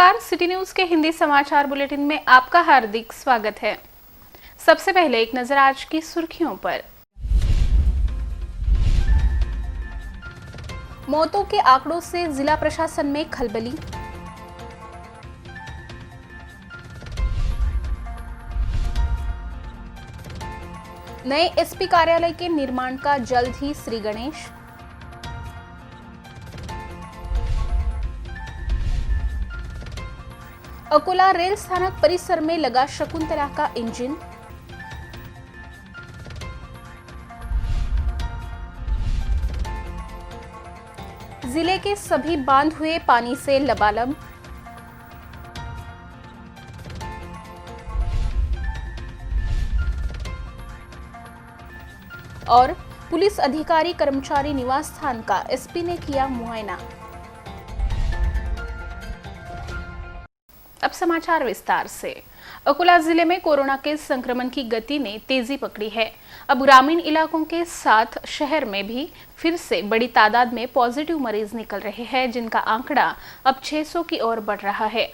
नमस्कार, city news के हिंदी समाचार बुलेटिन में आपका हार्दिक स्वागत है। सबसे पहले एक नजर आज की सुर्खियों पर। मौतों के आंकड़ों से जिला प्रशासन में खलबली। नए एसपी कार्यालय के निर्माण का जल्द ही श्री गणेश। अकोला रेल स्थानक परिसर में लगा शकुंतला का इंजन। जिले के सभी बांध हुए पानी से लबालब। और पुलिस अधिकारी कर्मचारी निवास स्थान का एसपी ने किया मुआयना। अब समाचार विस्तार से। अकोला जिले में कोरोना के संक्रमण की गति ने तेजी पकड़ी है। अब ग्रामीण इलाकों के साथ शहर में भी फिर से बड़ी तादाद में पॉजिटिव मरीज निकल रहे हैं, जिनका आंकड़ा अब 600 की ओर बढ़ रहा है।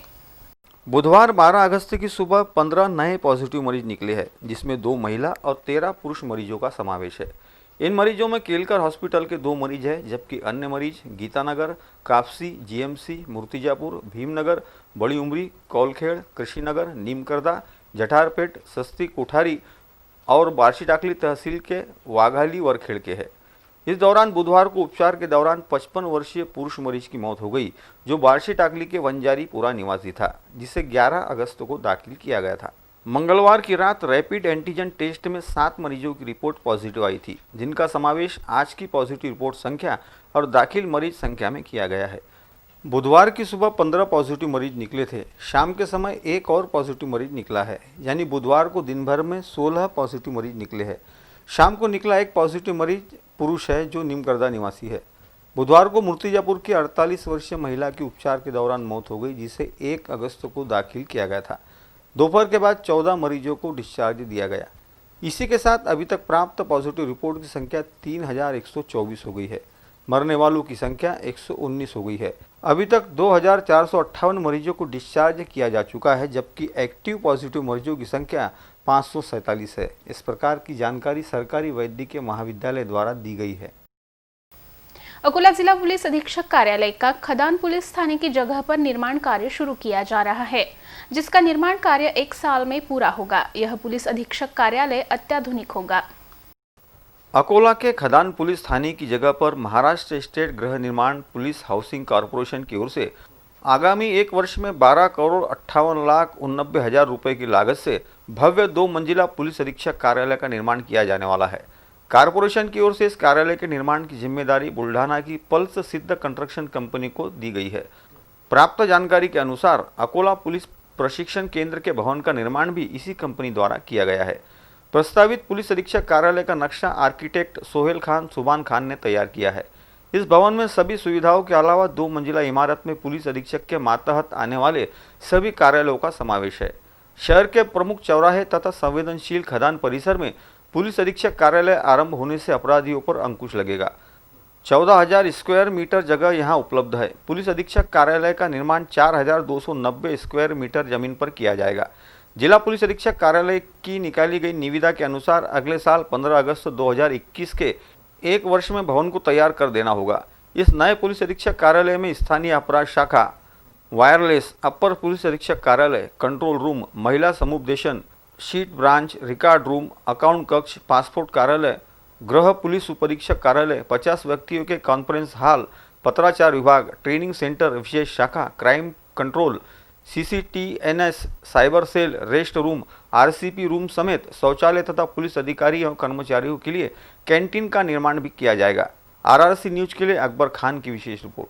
बुधवार 12 अगस्त की सुबह 15 नए पॉजिटिव मरीज निकले हैं, जिसमें 2 महिला और 13 पुरुष मरीजों का समावेश है। इन मरीजों में केलकर हॉस्पिटल के 2 मरीज हैं, जबकि अन्य मरीज गीतानगर, कापसी, जीएमसी, मूर्तिजापुर, भीमनगर, बड़ी उमरी, कौलखेड़, कृषिनगर, नीमकरदा, जठारपेट, सस्ती कोठारी और बार्शी टाकली तहसील के वाघाली वरखेड़ के हैं। इस दौरान बुधवार को उपचार के दौरान 55 वर्षीय पुरुष मरीज की मौत हो गई, जो बार्शी टाकली के वंजारी पुरा निवासी था, जिसे 11 अगस्त को दाखिल किया गया था। मंगलवार की रात रैपिड एंटीजन टेस्ट में 7 मरीजों की रिपोर्ट पॉजिटिव आई थी, जिनका समावेश आज की पॉजिटिव रिपोर्ट संख्या और दाखिल मरीज संख्या में किया गया है। बुधवार की सुबह 15 पॉजिटिव मरीज निकले थे। शाम के समय एक और पॉजिटिव मरीज निकला है, यानी बुधवार को दिन भर में 16 पॉजिटिव मरीज निकले हैं। शाम को निकला एक पॉजिटिव मरीज पुरुष है, जो नीमकरदा निवासी है। बुधवार को मूर्तिजापुर की 48 वर्षीय महिला की उपचार के दौरान मौत हो गई, जिसे 1 अगस्त को दाखिल किया गया था। दोपहर के बाद 14 मरीजों को डिस्चार्ज दिया गया। इसी के साथ अभी तक प्राप्त पॉजिटिव रिपोर्ट की संख्या 3124 हो गई है। मरने वालों की संख्या 119 हो गई है। अभी तक 2458 मरीजों को डिस्चार्ज किया जा चुका है, जबकि एक्टिव पॉजिटिव मरीजों की संख्या 547 है। इस प्रकार की जानकारी सरकारी वैद्यकीय महाविद्यालय द्वारा दी गई है। अकोला जिला पुलिस अधीक्षक कार्यालय का खदान पुलिस थाने की जगह पर निर्माण कार्य शुरू किया जा रहा है, जिसका निर्माण कार्य 1 साल में पूरा होगा। यह पुलिस अधीक्षक कार्यालय अत्याधुनिक होगा। अकोला के खदान पुलिस थाने की जगह पर महाराष्ट्र स्टेट गृह निर्माण पुलिस हाउसिंग कॉरपोरेशन की ओर से आगामी 1 वर्ष में 12,58,89,000 रुपए की लागत से भव्य 2 मंजिला पुलिस अधीक्षक कार्यालय का निर्माण किया जाने वाला है। कारपोरेशन की ओर से इस कार्यालय के निर्माण की जिम्मेदारी बुल्ढाना की पल्स सिद्ध कंस्ट्रक्शन कंपनी को दी गई है। प्राप्त जानकारी के अनुसार अकोला पुलिस प्रशिक्षण केंद्र के भवन का निर्माण भी इसी कंपनी द्वारा किया गया है। प्रस्तावित पुलिस अधीक्षक कार्यालय का नक्शा आर्किटेक्ट सोहेल खान सुबान खान ने तैयार किया है। इस भवन में सभी सुविधाओं के अलावा 2 मंजिला इमारत में पुलिस अधीक्षक के मातहत आने वाले सभी कार्यालयों का समावेश है। शहर के प्रमुख चौराहे तथा संवेदनशील खदान परिसर में पुलिस अधीक्षक कार्यालय आरंभ होने से अपराधियों पर अंकुश लगेगा। 14,000 स्क्वायर मीटर जगह यहां उपलब्ध है। पुलिस अधीक्षक कार्यालय का निर्माण 4,290 स्क्वायर मीटर जमीन पर किया जाएगा। जिला पुलिस अधीक्षक कार्यालय की निकाली गई निविदा के अनुसार अगले साल 15 अगस्त 2021 के 1 वर्ष में भवन को तैयार कर देना होगा। इस नए पुलिस अधीक्षक कार्यालय में स्थानीय अपराध शाखा, वायरलेस, अपर पुलिस अधीक्षक कार्यालय, कंट्रोल रूम, महिला समुपदेशन, sheet branch, record room, account कक्ष, पासपोर्ट कार्यालय, गृह पुलिस उपअधीक्षक कार्यालय, 50 व्यक्तियों के कॉन्फ्रेंस हॉल, पत्राचार विभाग, ट्रेनिंग सेंटर विशेष शाखा, crime control, CCTNS, cyber cell, rest room, RCP room समेत शौचालय तथा पुलिस अधिकारी और कर्मचारियों के लिए कैंटीन का निर्माण भी किया जाएगा। RRC न्यूज के लिए अकबर खान की विशेष रिपोर्ट।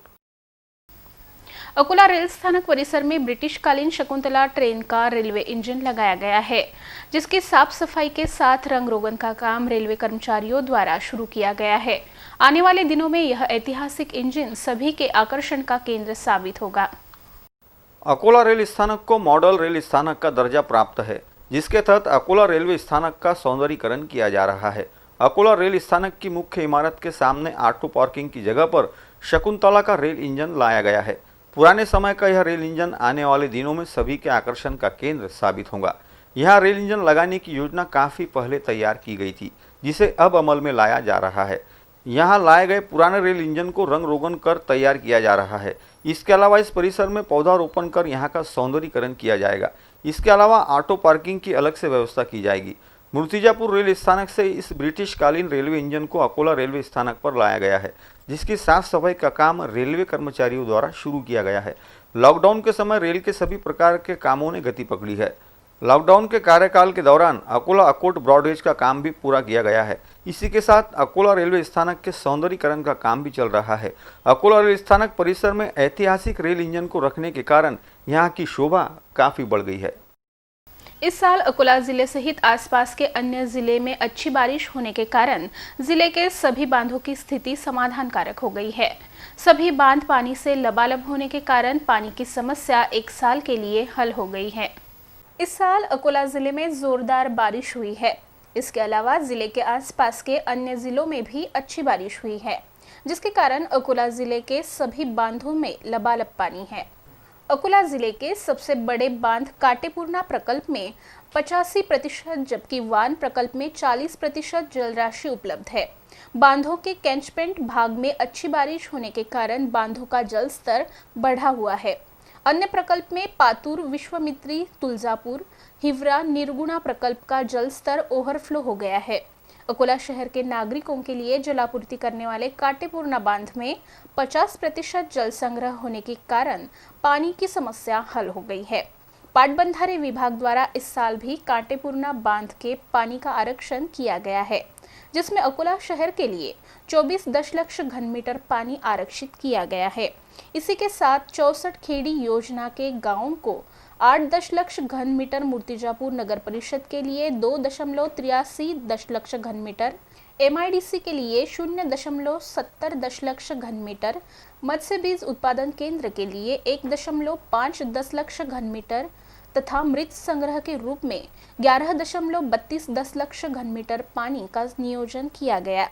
अकोला रेल स्थानक परिसर में ब्रिटिश कालीन शकुंतला ट्रेन का रेलवे इंजन लगाया गया है, जिसकी साफ सफाई के साथ रंग रोगन का काम रेलवे कर्मचारियों द्वारा शुरू किया गया है। आने वाले दिनों में यह ऐतिहासिक इंजन सभी के आकर्षण का केंद्र साबित होगा। अकोला रेल स्थानक को मॉडल रेल स्थानक का दर्जा प्राप्त है, जिसके तहत अकोला रेलवे स्थानक का सौंदर्यीकरण किया जा रहा है। अकोला रेल स्थानक की मुख्य इमारत के सामने ऑटो पार्किंग की जगह पर शकुंतला का रेल इंजन लाया गया है। पुराने समय का यह रेल इंजन आने वाले दिनों में सभी के आकर्षण का केंद्र साबित होगा। यहाँ रेल इंजन लगाने की योजना काफ़ी पहले तैयार की गई थी, जिसे अब अमल में लाया जा रहा है। यहाँ लाए गए पुराने रेल इंजन को रंग रोगन कर तैयार किया जा रहा है। इसके अलावा इस परिसर में पौधारोपण कर यहाँ का सौंदर्यीकरण किया जाएगा। इसके अलावा ऑटो पार्किंग की अलग से व्यवस्था की जाएगी। मूर्तिजापुर रेल स्थानक से इस ब्रिटिश कालीन रेलवे इंजन को अकोला रेलवे स्थानक पर लाया गया है, जिसकी साफ सफाई का काम रेलवे कर्मचारियों द्वारा शुरू किया गया है। लॉकडाउन के समय रेल के सभी प्रकार के कामों ने गति पकड़ी है। लॉकडाउन के कार्यकाल के दौरान अकोला अकोट ब्रॉडगेज का काम भी पूरा किया गया है। इसी के साथ अकोला रेलवे स्थानक के सौंदर्यीकरण का काम भी चल रहा है। अकोला रेल स्थानक परिसर में ऐतिहासिक रेल इंजन को रखने के कारण यहाँ की शोभा काफी बढ़ गई है। इस साल अकोला जिले सहित आसपास के अन्य जिले में अच्छी बारिश होने के कारण जिले के सभी बांधों की स्थिति समाधानकारक हो गई है। सभी बांध पानी से लबालब होने के कारण पानी की समस्या एक साल के लिए हल हो गई है। इस साल अकोला जिले में जोरदार बारिश हुई है। इसके अलावा जिले के आसपास के अन्य जिलों में भी अच्छी बारिश हुई है, जिसके कारण अकोला जिले के सभी बांधों में लबालब पानी है। अकोला जिले के सबसे बड़े बांध काटेपूर्णा प्रकल्प में 85%, जबकि वान प्रकल्प में 40% जल राशि उपलब्ध है। बांधों के कैचमेंट भाग में अच्छी बारिश होने के कारण बांधों का जल स्तर बढ़ा हुआ है। अन्य प्रकल्प में पातूर, विश्वामित्री, तुलजापुर, हिवरा, निर्गुणा प्रकल्प का जल स्तर ओवरफ्लो हो गया है। अकोला शहर के नागरिकों के लिए जलापूर्ति करने वाले काटेपूर्णा बांध में 50% जल संग्रह होने के कारण पानी की समस्या हल हो गई है। पाटबंधारे विभाग द्वारा इस साल भी काटेपूर्णा बांध के पानी का आरक्षण किया गया है, जिसमें अकोला शहर के लिए 24 दशलक्ष घन मीटर पानी आरक्षित किया गया है। इसी के साथ 64 खेड़ी योजना के गांवों को 8 दशलक्ष घन मीटर, मूर्तिजापुर नगर परिषद के लिए 2.83 दशलक्ष घन मीटर, MIDC के लिए 0.70 दशलक्ष घन मीटर, मत्स्य बीज उत्पादन केंद्र के लिए 1.5 दशलक्ष घन मीटर तथा मृत संग्रह के रूप में 11.32 दशलक्ष घन मीटर पानी का नियोजन किया गया।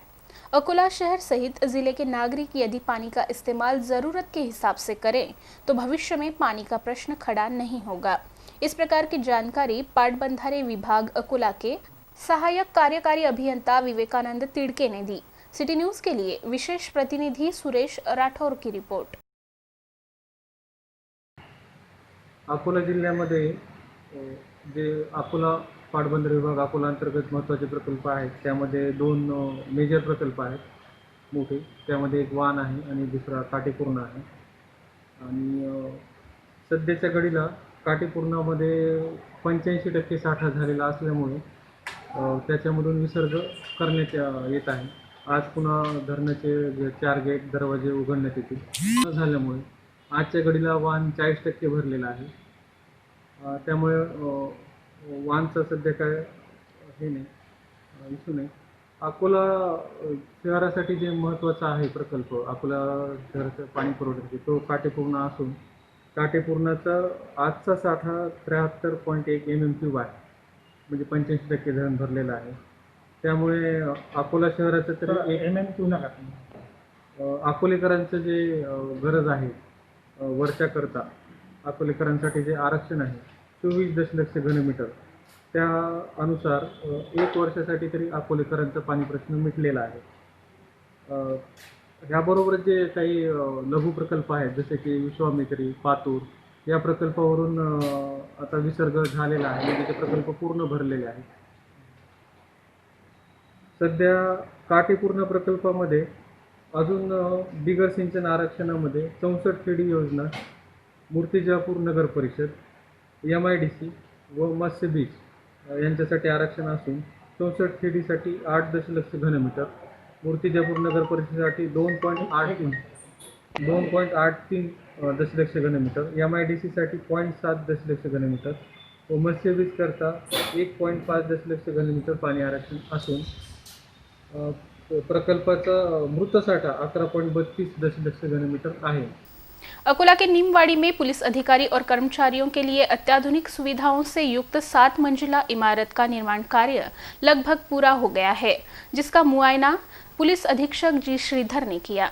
अकोला शहर सहित जिले के नागरिक यदि पानी का इस्तेमाल जरूरत के हिसाब से करें तो भविष्य में पानी का प्रश्न खड़ा नहीं होगा। इस प्रकार की जानकारी पाटबंधारे विभाग अकोला के सहायक कार्यकारी अभियंता विवेकानंद तिड़के ने दी। सिटी न्यूज के लिए विशेष प्रतिनिधि सुरेश राठौर की रिपोर्ट। अकोला जिल्ह्यामध्ये जे अकोला पाटबंधारे विभाग अकोला अंतर्गत महत्त्वाचे प्रकल्प आहेत, त्यामध्ये 2 मेजर प्रकल्प आहेत मोठे। त्यामध्ये एक वान आहे आणि दुसरा काटेपूर्णा आहे। आणि सध्याच्या घडीला काटेपूर्णामध्ये 85% साठा झालेला असल्यामुळे त्याच्यामधून विसर्ग करण्यात येत आहे। आज पुन्हा धरणाचे 4 गेट दरवाजे उघडण्यात येतील झाल्यामुळे आजच्या घडीला वान 40% भरलेला आहे। त्यामुळे वानचा सध्या काय हे नाही, इश्यू नाही। अकोला शहरासाठी जे महत्त्वाचा आहे प्रकल्प अकोला शहराचं पाणी पुरवठ्याचे, तो काटेपूर्णा असून काटेपूर्णाचा आजचा साठा 73.1 MM³ आहे, म्हणजे 85% धरण भरलेलं आहे। त्यामुळे अकोला शहराचं तरी MM³ नका, अकोलेकरांचं जे गरज आहे वरच्या करता अकोलेकरांसाठी जे आरक्षण आहे 24 दशलक्ष घनमीटर, त्या अनुसार 1 वर्षासाठी तरी अकोलेकरांचा पाणी प्रश्न मिटलेला आहे। याबरोबर जे काही लघु प्रकल्प आहेत जसे की विश्वामित्री, पातूर या प्रकल्पावरून आता विसर्ग झालेला आहे, म्हणजे ते प्रकल्प पूर्ण भरलेले आहेत। सध्या काटेपूर्णा प्रकल्पामध्ये अजून बिगर सिंचन आरक्षणामध्ये 64 खेडी योजना, मूर्तिजापूर नगर परिषद, MIDC व मत्स्य बीज यांच्यासाठी आरक्षण असून 64 खेडीसाठी 8 दशलक्ष घनमीटर, मूर्तिजापूर नगर परिषदेसाठी 2.83 दशलक्ष घनमीटर, MIDC साठी 0.7 दशलक्ष घनमीटर व मत्स्य बीज करता 1.5 दशलक्ष घनमीटर पाणी आरक्षण असून प्रकल्पाचा मृत साठा 11.32 दशलक्ष घनमीटर आहे। अकोला के नीमवाड़ी में पुलिस अधिकारी और कर्मचारियों के लिए अत्याधुनिक सुविधाओं से युक्त 7 मंजिला इमारत का निर्माण कार्य लगभग पूरा हो गया है, जिसका मुआयना पुलिस अधीक्षक जी श्रीधर ने किया।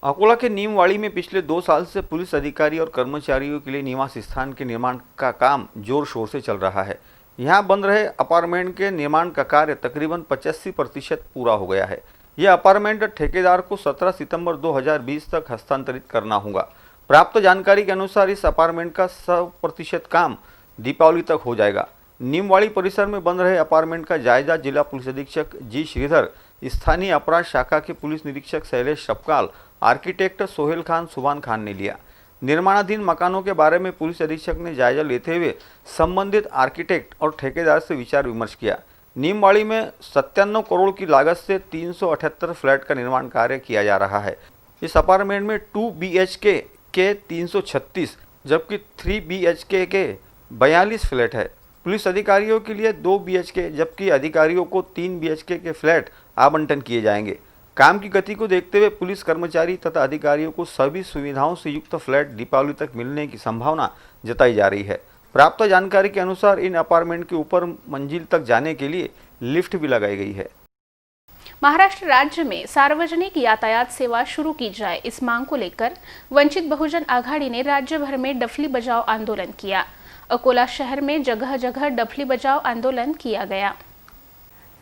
अकोला के नीमवाड़ी में पिछले 2 साल से पुलिस अधिकारी और कर्मचारियों के लिए निवास स्थान के निर्माण का काम जोर शोर से चल रहा है। यहाँ बन रहे अपार्टमेंट के निर्माण का कार्य तकरीबन 85% पूरा हो गया है। यह अपार्टमेंट ठेकेदार को 17 सितंबर 2020 तक हस्तांतरित करना होगा। प्राप्त जानकारी के अनुसार इस अपार्टमेंट का 100% काम दीपावली तक हो जाएगा। नीमवाड़ी परिसर में बन रहे अपार्टमेंट का जायजा जिला पुलिस अधीक्षक जी श्रीधर, स्थानीय अपराध शाखा के पुलिस निरीक्षक शैलेश शपकाल, आर्किटेक्ट सोहेल खान सुभान खान ने लिया। निर्माणाधीन मकानों के बारे में पुलिस अधीक्षक ने जायजा लेते हुए संबंधित आर्किटेक्ट और ठेकेदार से विचार विमर्श किया। नीमवाड़ी में 97 करोड़ की लागत से 378 फ्लैट का निर्माण कार्य किया जा रहा है। इस अपार्टमेंट में 2 BHK के 336 जबकि 3 BHK के 42 फ्लैट है। पुलिस अधिकारियों के लिए 2 BHK जबकि अधिकारियों को 3 BHK के फ्लैट आवंटन किए जाएंगे। काम की गति को देखते हुए पुलिस कर्मचारी तथा अधिकारियों को सभी सुविधाओं से युक्त फ्लैट दीपावली तक मिलने की संभावना जताई जा रही है। प्राप्त जानकारी के अनुसार इन अपार्टमेंट के ऊपर मंजिल तक जाने के लिए लिफ्ट भी लगाई गई है। महाराष्ट्र राज्य में सार्वजनिक यातायात सेवा शुरू की जाए, इस मांग को लेकर वंचित बहुजन आघाड़ी ने राज्य भर में डफली बजाओ आंदोलन किया। अकोला शहर में जगह जगह डफली बजाओ आंदोलन किया गया।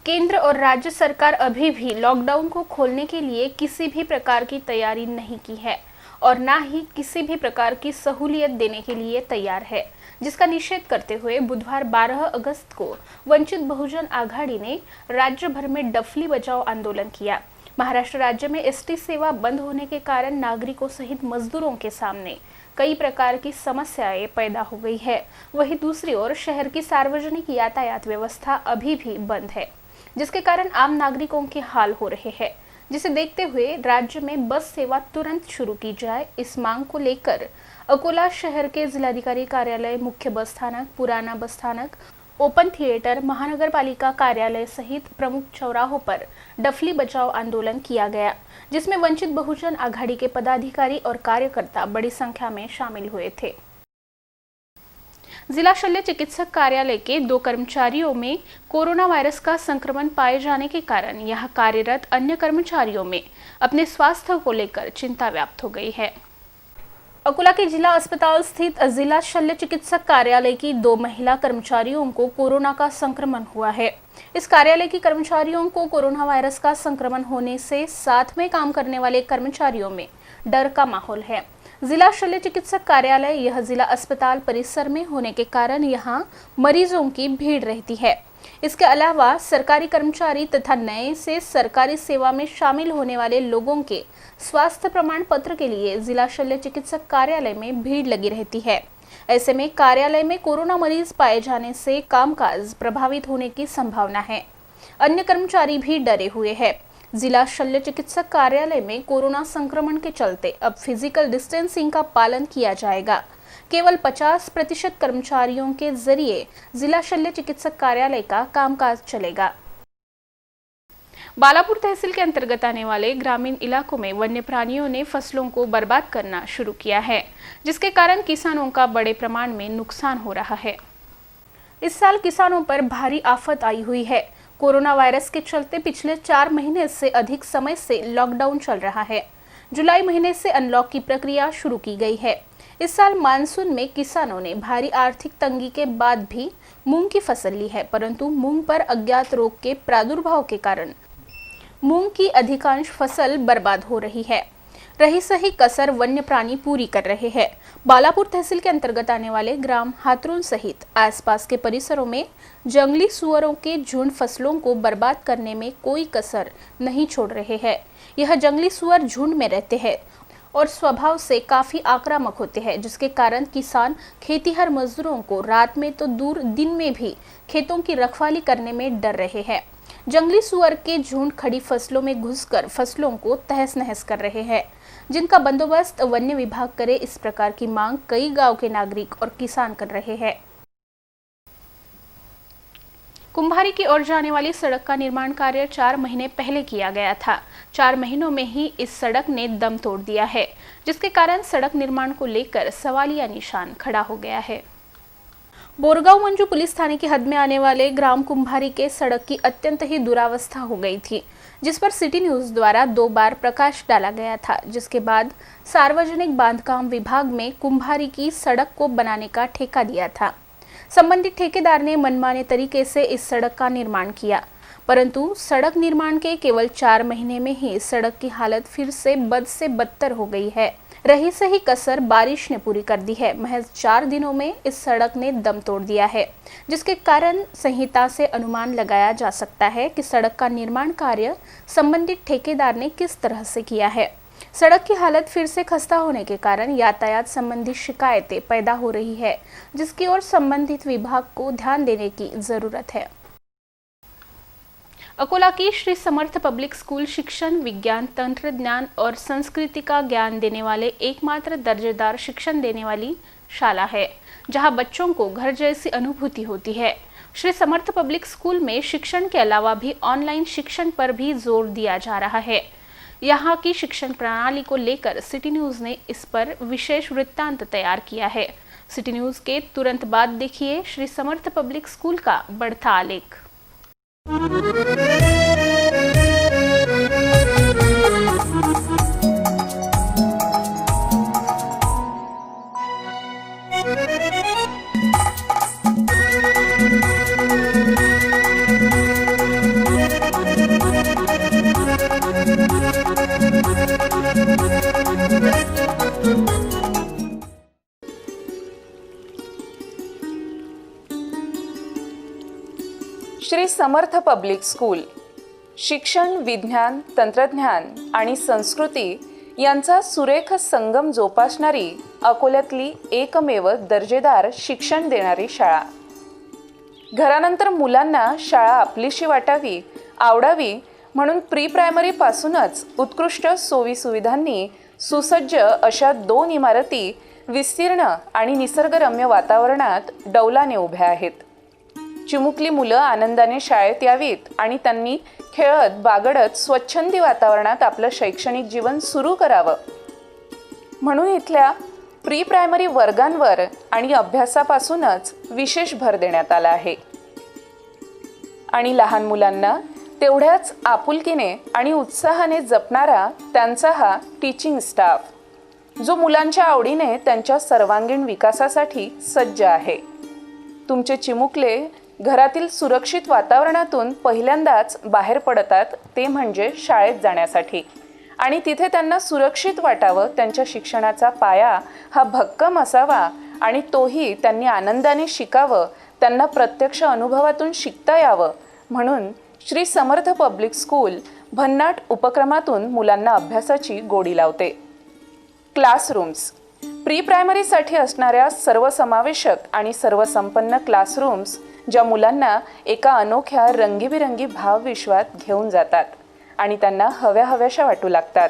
केंद्र और राज्य सरकार अभी भी लॉकडाउन को खोलने के लिए किसी भी प्रकार की तैयारी नहीं की है और ना ही किसी भी प्रकार की सहूलियत देने के लिए तैयार है, जिसका निषेध करते हुए बुधवार 12 अगस्त को वंचित बहुजन आघाड़ी ने राज्य भर में डफली बजाओ आंदोलन किया। महाराष्ट्र राज्य में एसटी सेवा बंद होने के कारण नागरिकों सहित मजदूरों के सामने कई प्रकार की समस्याएं पैदा हो गई है। वहीं दूसरी ओर शहर की सार्वजनिक यातायात व्यवस्था अभी भी बंद है, जिसके कारण आम नागरिकों के हाल हो रहे हैं। जिसे देखते हुए राज्य में बस सेवा तुरंत शुरू की जाए, इस मांग को लेकर अकोला शहर के जिलाधिकारी कार्यालय, मुख्य बस स्थानक, पुराना बस स्थानक, ओपन थिएटर, महानगर पालिका कार्यालय सहित प्रमुख चौराहों पर डफली बचाओ आंदोलन किया गया, जिसमें वंचित बहुजन आघाड़ी के पदाधिकारी और कार्यकर्ता बड़ी संख्या में शामिल हुए थे। जिला शल्य चिकित्सक कार्यालय के 2 कर्मचारियों में कोरोना वायरस का संक्रमण पाए जाने के कारण यहां कार्यरत अन्य कर्मचारियों में अपने स्वास्थ्य को लेकर चिंता व्याप्त हो गई है। अकोला के जिला अस्पताल स्थित जिला शल्य चिकित्सक कार्यालय की 2 महिला कर्मचारियों को कोरोना का संक्रमण हुआ है। इस कार्यालय की कर्मचारियों को कोरोना वायरस का संक्रमण होने से साथ में काम करने वाले कर्मचारियों में डर का माहौल है। जिला शल्य चिकित्सक कार्यालय यह जिला अस्पताल परिसर में होने के कारण यहाँ मरीजों की भीड़ रहती है। इसके अलावा सरकारी कर्मचारी तथा नए से सरकारी सेवा में शामिल होने वाले लोगों के स्वास्थ्य प्रमाण पत्र के लिए जिला शल्य चिकित्सक कार्यालय में भीड़ लगी रहती है। ऐसे में कार्यालय में कोरोना मरीज पाए जाने से कामकाज प्रभावित होने की संभावना है। अन्य कर्मचारी भी डरे हुए हैं। जिला शल्य चिकित्सक कार्यालय में कोरोना संक्रमण के चलते अब फिजिकल डिस्टेंसिंग का पालन किया जाएगा। केवल 50% कर्मचारियों के जरिए जिला शल्य चिकित्सक कार्यालय का कामकाज चलेगा। बालापुर तहसील के अंतर्गत आने वाले ग्रामीण इलाकों में वन्य प्राणियों ने फसलों को बर्बाद करना शुरू किया है, जिसके कारण किसानों का बड़े प्रमाण में नुकसान हो रहा है। इस साल किसानों पर भारी आफत आई हुई है। कोरोना वायरस के चलते पिछले 4 महीने से अधिक समय से लॉकडाउन चल रहा है। जुलाई महीने से अनलॉक की प्रक्रिया शुरू की गई है। इस साल मानसून में किसानों ने भारी आर्थिक तंगी के बाद भी मूंग की फसल ली है, परंतु मूंग पर अज्ञात रोग के प्रादुर्भाव के कारण मूंग की अधिकांश फसल बर्बाद हो रही है। रही सही कसर वन्य प्राणी पूरी कर रहे हैं। बालापुर तहसील के अंतर्गत आने वाले ग्राम हाथरून सहित आसपास के परिसरों में जंगली सुअरों के झुंड फसलों को बर्बाद करने में कोई कसर नहीं छोड़ रहे हैं। यह जंगली सुअर झुंड में रहते हैं और स्वभाव से काफी आक्रामक होते हैं, जिसके कारण किसान खेतीहर मजदूरों को रात में तो दूर दिन में भी खेतों की रखवाली करने में डर रहे हैं। जंगली सुअर के झुंड खड़ी फसलों में घुसकर फसलों को तहस नहस कर रहे हैं, जिनका बंदोबस्त वन्य विभाग करे, इस प्रकार की मांग कई गांव के नागरिक और किसान कर रहे हैं। कुंभारी की ओर जाने वाली सड़क का निर्माण कार्य 4 महीने पहले किया गया था। 4 महीनों में ही इस सड़क ने दम तोड़ दिया है, जिसके कारण सड़क निर्माण को लेकर सवालिया निशान खड़ा हो गया है। बोरगांव मंजू पुलिस थाने की हद में आने वाले ग्राम कुंभारी के सड़क की अत्यंत ही दुरावस्था हो गई थी, जिस पर सिटी न्यूज़ द्वारा 2 बार प्रकाश डाला गया था, जिसके बाद सार्वजनिक बांधकाम विभाग में कुंभारी की सड़क को बनाने का ठेका दिया था। संबंधित ठेकेदार ने मनमाने तरीके से इस सड़क का निर्माण किया, परंतु सड़क निर्माण के केवल 4 महीने में ही सड़क की हालत फिर से बद से बदतर हो गई है। रही सही कसर बारिश ने पूरी कर दी है। महज 4 दिनों में इस सड़क ने दम तोड़ दिया है, जिसके कारण संहिता से अनुमान लगाया जा सकता है कि सड़क का निर्माण कार्य संबंधित ठेकेदार ने किस तरह से किया है। सड़क की हालत फिर से खस्ता होने के कारण यातायात संबंधी शिकायतें पैदा हो रही है, जिसकी ओर संबंधित विभाग को ध्यान देने की जरूरत है। अकोला की श्री समर्थ पब्लिक स्कूल शिक्षण, विज्ञान, तंत्रज्ञान और संस्कृति का ज्ञान देने वाले एकमात्र दर्जेदार शिक्षण देने वाली शाला है, जहां बच्चों को घर जैसी अनुभूति होती है। श्री समर्थ पब्लिक स्कूल में शिक्षण के अलावा भी ऑनलाइन शिक्षण पर भी जोर दिया जा रहा है। यहाँ की शिक्षण प्रणाली को लेकर सिटी न्यूज़ ने इस पर विशेष वृत्तांत तैयार किया है। सिटी न्यूज़ के तुरंत बाद देखिए श्री समर्थ पब्लिक स्कूल का बढ़ता आलेख। श्री समर्थ पब्लिक स्कूल शिक्षण, विज्ञान, तंत्रज्ञान आणि संस्कृती यांचा सुरेख संगम जोपासणारी अकोल्यातली एकमेव दर्जेदार शिक्षण देणारी शाळा। घरानंतर मुलांना शाळा आपलीशी वाटावी, आवडावी म्हणून प्री प्रायमरी पासूनच उत्कृष्ट सोयी सुविधांनी सुसज्ज अशा 2 इमारती विस्तीर्ण आणि निसर्गरम्य वातावरणात डौलाने उभ्या आहेत। चिमुकली मुलं आनंदाने शाळेत यावीत आणि त्यांनी खेळत बागडत स्वच्छंदी वातावरणात आपलं शैक्षणिक जीवन सुरू करावं म्हणून इथल्या प्री प्रायमरी वर्गांवर आणि अभ्यासापासूनच विशेष भर देण्यात आला आहे। आणि लहान मुलांना तेवढ्याच आपुलकीने आणि उत्साहाने जपणारा त्यांचा हा टीचिंग स्टाफ, जो मुलांच्या आवडीने त्यांच्या सर्वांगीण विकासासाठी सज्ज आहे। तुमचे चिमुकले घरातील सुरक्षित वातावरणातून पहिल्यांदाच बाहेर पडतात, ते म्हणजे शाळेत जाण्यासाठी, आणि तिथे त्यांना सुरक्षित वाटावं, त्यांच्या शिक्षणाचा पाया हा भक्कम असावा आणि तोही त्यांनी आनंदाने शिकावं, त्यांना प्रत्यक्ष अनुभवातून शिकता यावं म्हणून श्री समर्थ पब्लिक स्कूल भन्नाट उपक्रमातून मुलांना अभ्यासाची गोडी लावते। क्लासरूम्स प्री प्रायमरीसाठी असणाऱ्या सर्वसमावेशक आणि सर्वसंपन्न क्लासरूम्स ज्या मुलांना एका अनोख्या रंगीबिरंगी भावविश्वात घेऊन जातात आणि त्यांना हव्याहव्याशा वाटू लागतात।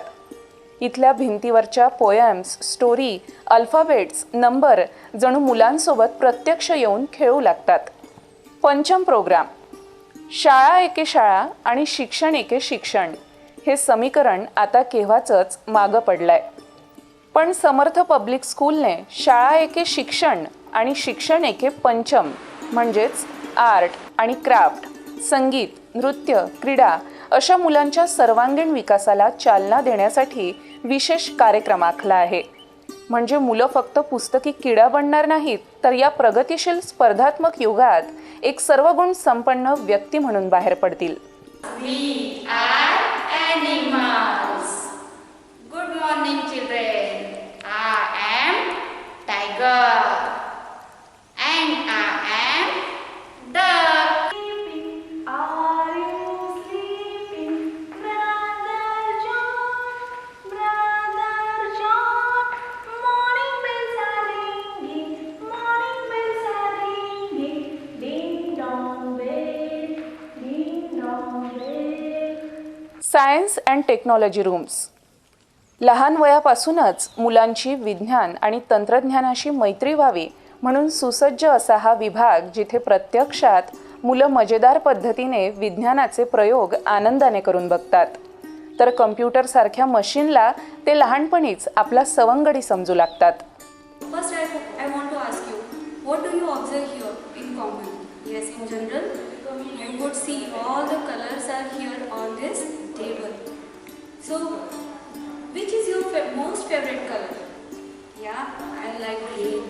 इथल्या भिंतीवरच्या पोएम्स, स्टोरी, अल्फाबेट्स, नंबर जणू मुलांसोबत प्रत्यक्ष येऊन खेळू लागतात। पंचम प्रोग्राम शाळा एके शाळा आणि शिक्षण एके शिक्षण हे समीकरण आता केव्हाच मागं पडलंय, पण समर्थ पब्लिक स्कूलने शाळा एके शिक्षण आणि शिक्षण एके पंचम म्हणजेच आर्ट आणि क्राफ्ट, संगीत, नृत्य, क्रीडा अशा मुलांच्या सर्वांगीण विकासाला चालना देण्यासाठी विशेष कार्यक्रम आखला आहे। म्हणजे मुलं फक्त पुस्तकी किडा बनणार नाहीत, तर या प्रगतिशील स्पर्धात्मक युगात एक सर्वगुण संपन्न व्यक्ती म्हणून बाहेर पडतील। We are animals. Good morning, children. I am tiger. And I am duck. Are you sleeping, brother John? Brother John. Morning bells are ringing. Morning bells are ringing. Ding dong bell. Ding dong bell. Science and technology rooms लहान वयापासूनच मुलांची विज्ञान आणि तंत्रज्ञानाशी मैत्री व्हावी म्हणून सुसज्ज असा हा विभाग, जिथे प्रत्यक्षात मुलं मजेदार पद्धतीने विज्ञानाचे प्रयोग आनंदाने करून बघतात, तर कम्प्युटरसारख्या मशीनला ते लहानपणीच आपला सवंगडी समजू लागतात। First, I want to ask you, what do you observe here in common? Yes, in general, you would see all the colors are here on this table. So, which is your most favorite color? Yeah, I like green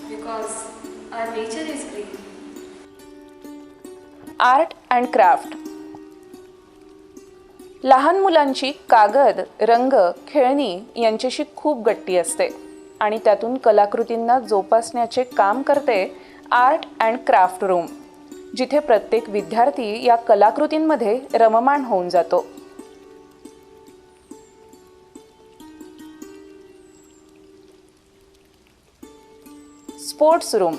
because our nature is green. Art and craft. लहान मुलांची कागद, रंग, खेळणी यांच्याशी खूप गट्टी असते आणि त्यातून कलाकृतींना जोपासण्याचे काम करते आर्ट अँड क्राफ्ट रूम, जिथे प्रत्येक विद्यार्थी या कलाकृतींमध्ये रममाण होऊन जातो. Sports room.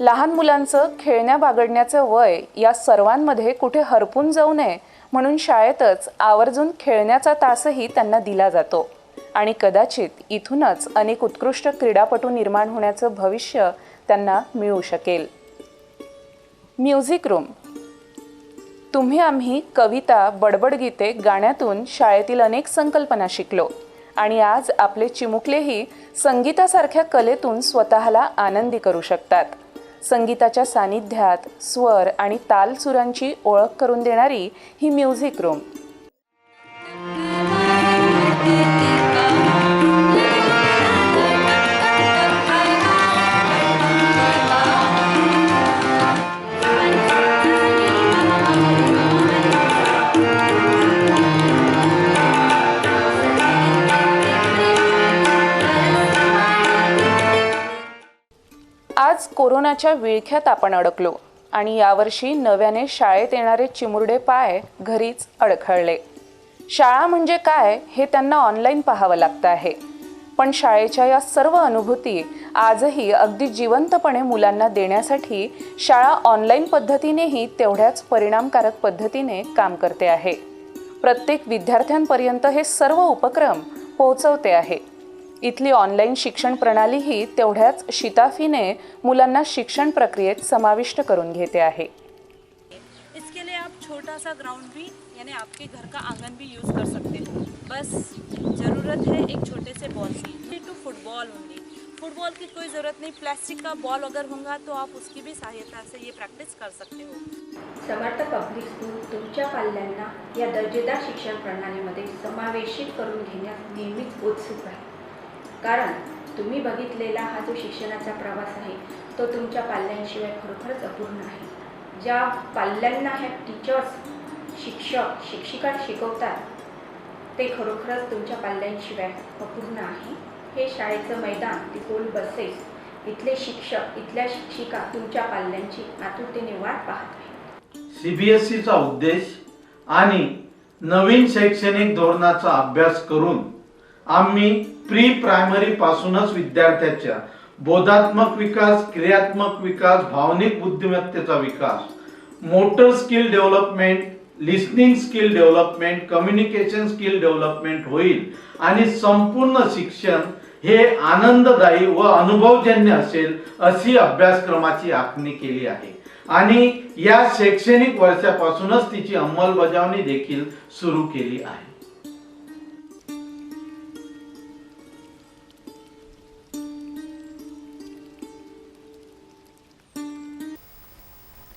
लहान मुलांचं खेळण्या बागडण्याचं वय या सर्वांमध्ये कुठे हरपून जाऊ नये म्हणून शाळेतच आवर्जून खेळण्याचा तासही त्यांना दिला जातो आणि कदाचित इथूनच अनेक उत्कृष्ट क्रीडापटू निर्माण होण्याचं भविष्य त्यांना मिळू शकेल. Music room. तुम्ही आम्ही कविता, बडबडगीते, गाण्यातून शाळेतील अनेक संकल्पना शिकलो आणि आज आपले चिमुकलेही संगीतासारख्या कलेतून स्वतःला आनंदी करू शकतात. संगीताच्या सानिध्यात स्वर आणि तालसुरांची ओळख करून देणारी ही म्युझिक रूम. आज कोरोनाच्या विळख्यात आपण अडकलो आणि यावर्षी नव्याने शाळेत येणारे चिमुरडे पाय घरीच अडखळले. शाळा म्हणजे काय हे त्यांना ऑनलाईन पाहावं लागतं आहे, पण शाळेच्या या सर्व अनुभूती आजही अगदी जिवंतपणे मुलांना देण्यासाठी शाळा ऑनलाईन पद्धतीनेही तेवढ्याच परिणामकारक पद्धतीने काम करते आहे. प्रत्येक विद्यार्थ्यांपर्यंत हे सर्व उपक्रम पोहोचवते आहे. इथली ऑनलाईन शिक्षण प्रणालीही तेवढ्याच शिताफीने मुलांना शिक्षण प्रक्रियेत समाविष्ट करून घेते आहे. इसके लिए आप छोटा सा ग्राउंड भी यानी आपके घर का आंगन भी यूज़ कर सकते हो. बस ज़रूरत है एक छोटे से बॉल की. To football only. फुटबॉल की कोई ज़रूरत नहीं. प्लास्टिक का बॉल अगर होगा तो आप उसकी भी सहायता से ये प्रैक्टिस कर सकते हो. समर्थ पब्लिक स्कूल तुमच्या पाल्यांना या दर्जेदार शिक्षण प्रणालीमध्ये समावेशित करून घेण्यास नेहमीच उत्सुक आहे. कारण तुम्ही बघितलेला हा जो शिक्षणाचा प्रवास आहे तो तुमच्या पाल्यांशिवाय खरोखरच अपूर्ण आहे. ज्या पाल्यांना ह्या टीचर्स, शिक्षक, शिक्षिका शिकवतात ते खरोखरच तुमच्या पाल्यांशिवाय अपूर्ण आहे. हे शाळेचं मैदान, ती गोल बसेस, इथले शिक्षक, इथल्या शिक्षिका तुमच्या पाल्यांची आतुरतेने वाट पाहत आहेत. CBSEचा उद्देश आणि नवीन शैक्षणिक धोरणाचा अभ्यास करून आम्ही प्री प्रायमरी पासूनच विद्यार्थ्याच्या बोधात्मक विकास, क्रियात्मक विकास, भावनिक बुद्धिमत्तेचा विकास, motor skill development, listening skill development, communication skill development होईल आणि संपूर्ण शिक्षण हे आनंददायी व अनुभवजन्य असेल अशी अभ्यासक्रमाची आखणी केली आहे आणि या शैक्षणिक वर्षापासूनच तिची अंमलबजावणी देखील सुरू केली आहे.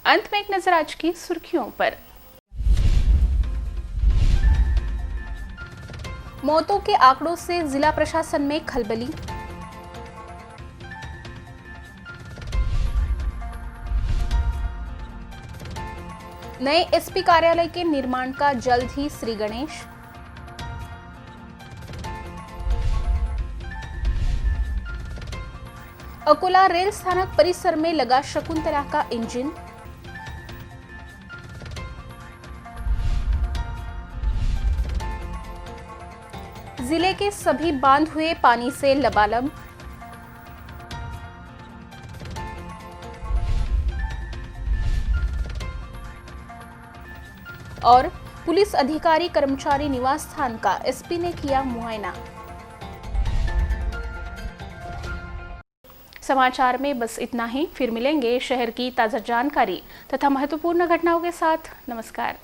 अंत में एक नजर आज की सुर्खियों पर. मौतों के आंकड़ों से जिला प्रशासन में खलबली. नए एसपी कार्यालय के निर्माण का जल्द ही श्री गणेश. अकोला रेल स्थानक परिसर में लगा शकुंतला का इंजन. जिले के सभी बांध हुए पानी से लबालब. और पुलिस अधिकारी कर्मचारी निवास स्थान का एसपी ने किया मुआयना. समाचार में बस इतना ही. फिर मिलेंगे शहर की ताज़ा जानकारी तथा महत्वपूर्ण घटनाओं के साथ. नमस्कार.